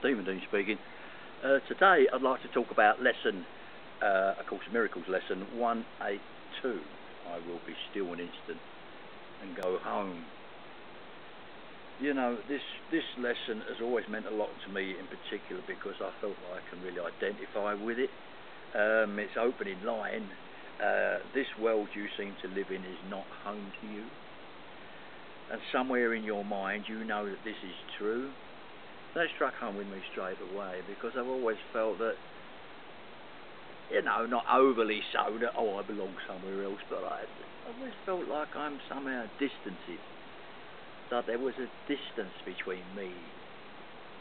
Stephen Dean speaking. Today I'd like to talk about lesson, A Course in Miracles, lesson 182. I will be still an instant and go home. You know, this lesson has always meant a lot to me in particular because I felt like I can really identify with it. Its opening line, this world you seem to live in is not home to you. And somewhere in your mind you know that this is true. That struck home with me straight away because I've always felt that, you know, not overly so that, oh, I belong somewhere else, but I always felt like I'm somehow distancing, that there was a distance between me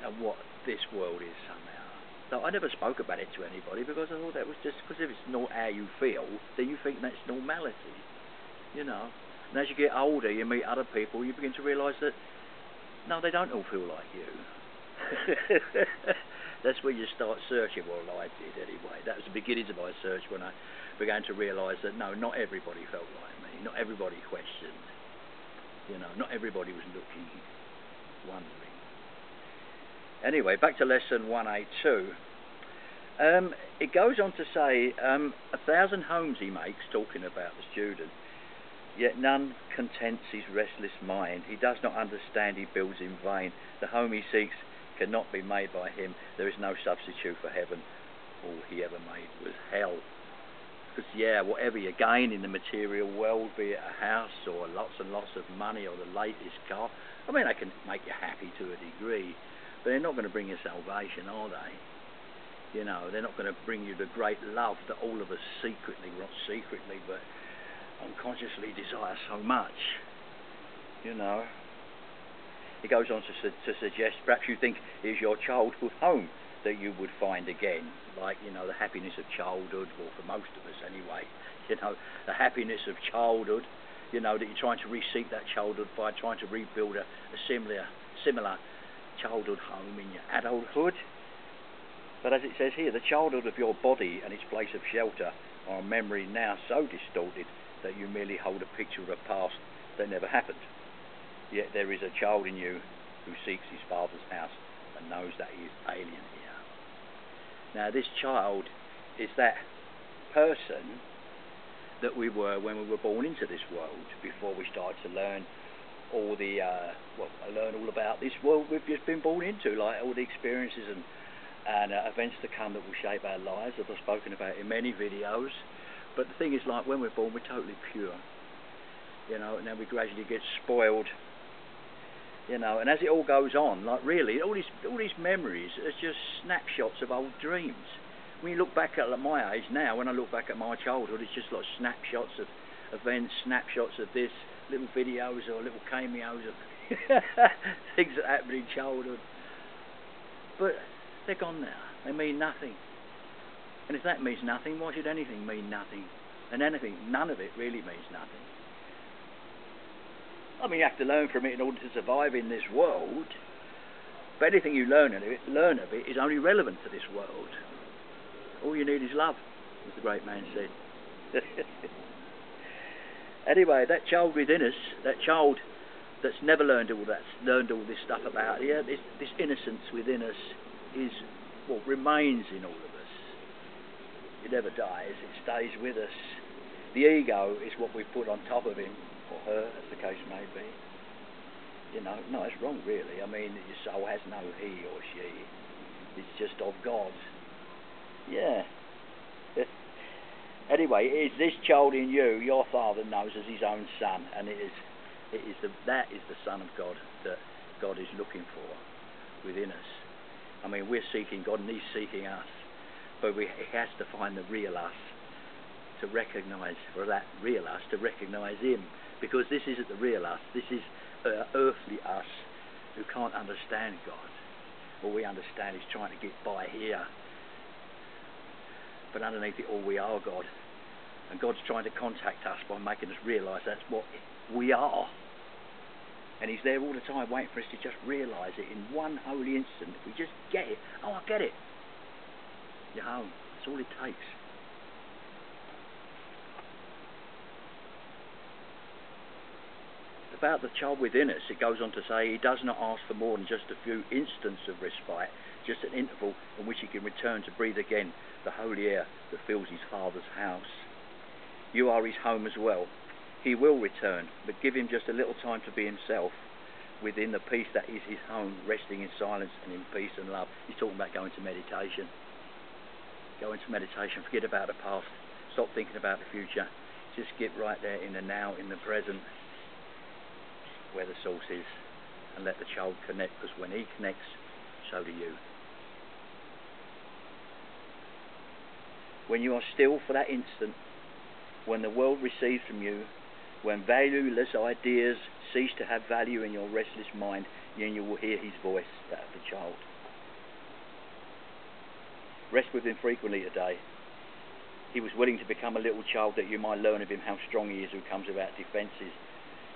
and what this world is somehow. So I never spoke about it to anybody because I thought that was just, because if it's not how you feel, then you think that's normality, you know. And as you get older, you meet other people, you begin to realise that, no, they don't all feel like you. That's where you start searching. Well, I did anyway. That was the beginnings of my search when I began to realise that no, not everybody felt like me. Not everybody questioned. You know, not everybody was looking, wondering. Anyway, back to lesson 182. It goes on to say 1,000 homes he makes, talking about the student, yet none contents his restless mind. He does not understand, he builds in vain. The home he seeks cannot be made by him. There is no substitute for heaven. All he ever made was hell. Because, yeah, whatever you gain in the material world, be it a house or lots and lots of money or the latest car, I mean, they can make you happy to a degree, but they're not going to bring you salvation, are they? You know, they're not going to bring you the great love that all of us secretly, well, not secretly, but unconsciously desire so much, you know. It goes on to suggest perhaps you think it is your childhood home that you would find again, like, you know, the happiness of childhood, or for most of us anyway, you know, the happiness of childhood, you know, that you're trying to re-seek that childhood by trying to rebuild a similar childhood home in your adulthood. But as it says here, the childhood of your body and its place of shelter are a memory now so distorted that you merely hold a picture of a past that never happened. Yet there is a child in you who seeks his father's house and knows that he is alien here. Now this child is that person that we were when we were born into this world, before we started to learn all the, learn all about this world we've just been born into, like all the experiences and events to come that will shape our lives, that I've spoken about in many videos. But the thing is, like, when we're born, we're totally pure, you know, and then we gradually get spoiled, you know, and as it all goes on, like, really, all these memories are just snapshots of old dreams. When you look back at my age now, when I look back at my childhood, it's just like snapshots of events, snapshots of this, little videos or little cameos of things that happened in childhood. But they're gone now. They mean nothing. And if that means nothing, why should anything mean nothing? And anything, none of it really means nothing. I mean, you have to learn from it in order to survive in this world. But anything you learn of it is only relevant to this world. All you need is love, as the great man said. Anyway, that child within us, that child that's never learned all this stuff about, yeah, this innocence within us is what remains in all of us. It never dies, it stays with us. The ego is what we put on top of him, or her, as the case may be. You know, no, it's wrong really. I mean, your soul has no he or she. It's just of God. Yeah. Anyway, it is this child in you, your Father knows as his own son, and that is the Son of God that God is looking for within us. I mean, we're seeking God and he's seeking us, but he has to find the real us to recognise, for that real us to recognise him, because this isn't the real us. This is earthly us who can't understand God. All we understand is trying to get by here, but underneath it all we are God, and God's trying to contact us by making us realise that's what we are. And he's there all the time waiting for us to just realise it in one holy instant. If we just get it, oh, I get it. You're home. That's all it takes. about the child within us, it goes on to say, he does not ask for more than just a few instants of respite, just an interval in which he can return to breathe again the holy air that fills his Father's house. You are his home as well. He will return, but give him just a little time to be himself within the peace that is his home, resting in silence and in peace and love. He's talking about going to meditation. Go into meditation, forget about the past, stop thinking about the future. Just get right there in the now, in the present, where the source is, and let the child connect, because when he connects, so do you. When you are still for that instant, when the world recedes from you, when valueless ideas cease to have value in your restless mind, then you will hear his voice, that of the child. Rest with him frequently today. He was willing to become a little child that you might learn of him how strong he is who comes without defences.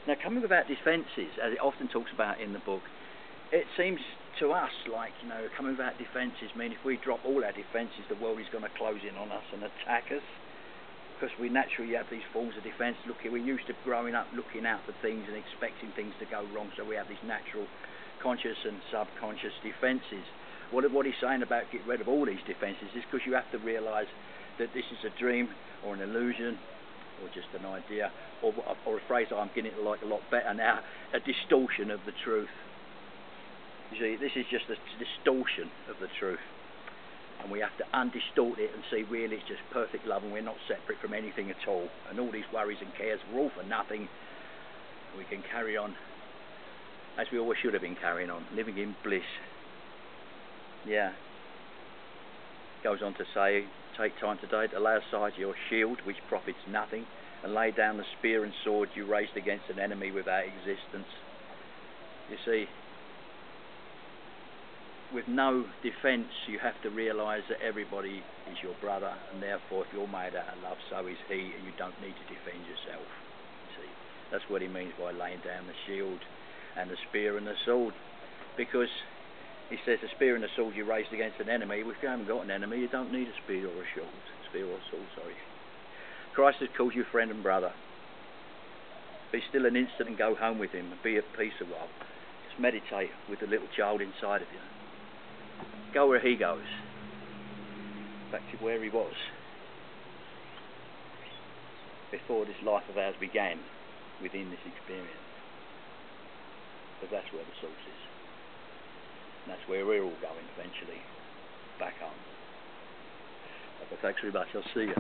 Now, coming without defences, as it often talks about in the book, it seems to us like, coming without defences mean if we drop all our defences, the world is going to close in on us and attack us. Because we naturally have these forms of defence. Look, we're used to growing up looking out for things and expecting things to go wrong, so we have these natural conscious and subconscious defences. What he's saying about get rid of all these defences is because you have to realise that this is a dream or an illusion or just an idea, or a phrase I'm getting to like a lot better now, a distortion of the truth. You see, this is just a distortion of the truth. And we have to undistort it and see really it's just perfect love and we're not separate from anything at all. And all these worries and cares were all for nothing. We can carry on as we always should have been carrying on, living in bliss. Yeah. Goes on to say, take time today to lay aside your shield which profits nothing and lay down the spear and sword you raised against an enemy without existence. You see, with no defence, you have to realise that everybody is your brother, and therefore if you're made out of love, so is he, and you don't need to defend yourself. See, that's what he means by laying down the shield and the spear and the sword, because he says the spear and the sword you raised against an enemy. If you haven't got an enemy, you don't need a spear or a sword. Christ has called you friend and brother. Be still an instant and go home with him and be at peace a while. Just meditate with the little child inside of you. Go where he goes, back to where he was before this life of ours began, within this experience, because that's where the source is, and that's where we're all going eventually, back home. Thanks very much. I'll see you.